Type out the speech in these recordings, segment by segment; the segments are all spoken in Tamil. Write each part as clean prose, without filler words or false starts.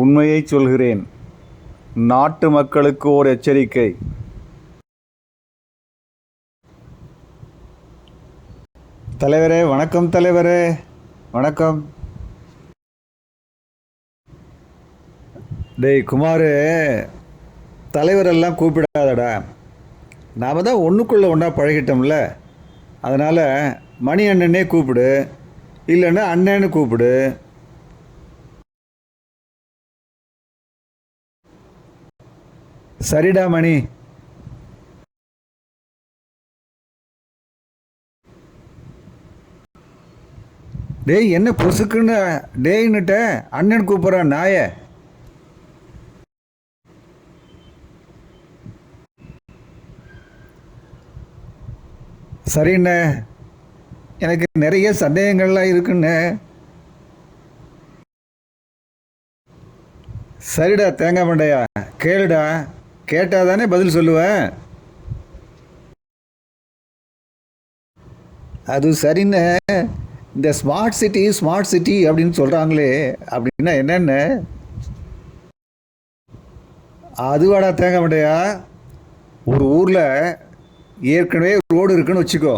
உண்மையை சொல்கிறேன். நாட்டு மக்களுக்கு ஓர் எச்சரிக்கை. தலைவரே வணக்கம். தலைவரே வணக்கம். டேய் குமார், தலைவரெல்லாம் கூப்பிடாதடா. நாம் தான் ஒன்றுக்குள்ளே ஒன்றா பழகிட்டோம்ல. அதனால் மணி அண்ணனே கூப்பிடு, இல்லைன்னா அண்ணன்னு கூப்பிடு. சரிடா மணி. டேய் என்ன பொசுக்குன்னு டேய்னுட்ட அண்ணன் கூப்பிட்றான் நாய. சரிண்ணே, எனக்கு நிறைய சந்தேகங்கள்லாம் இருக்குண்ணே. சரிடா தேங்காய் மண்டையா, கேளுடா. கேட்டால் தானே பதில் சொல்லுவேன். அது சரிண்ணே. இந்த ஸ்மார்ட் சிட்டி அப்படின்னு சொல்கிறாங்களே, அப்படின்னா என்னென்ன? அதுவாடா தேங்காய் மண்டையா, ஒரு ஊரில் ஏற்கனவே ரோடு இருக்குன்னு வச்சுக்கோ.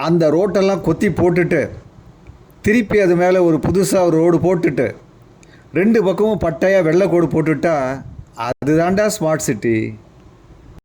அந்த ரோட்டெல்லாம் கொத்தி போட்டுட்டு திருப்பி அது மேலே ஒரு புதுசாக ஒரு ரோடு போட்டுட்டு 2 பக்கமும் பட்டையாக வெள்ளை கோடு போட்டுட்டா அதுதான்டா ஸ்மார்ட் சிட்டி.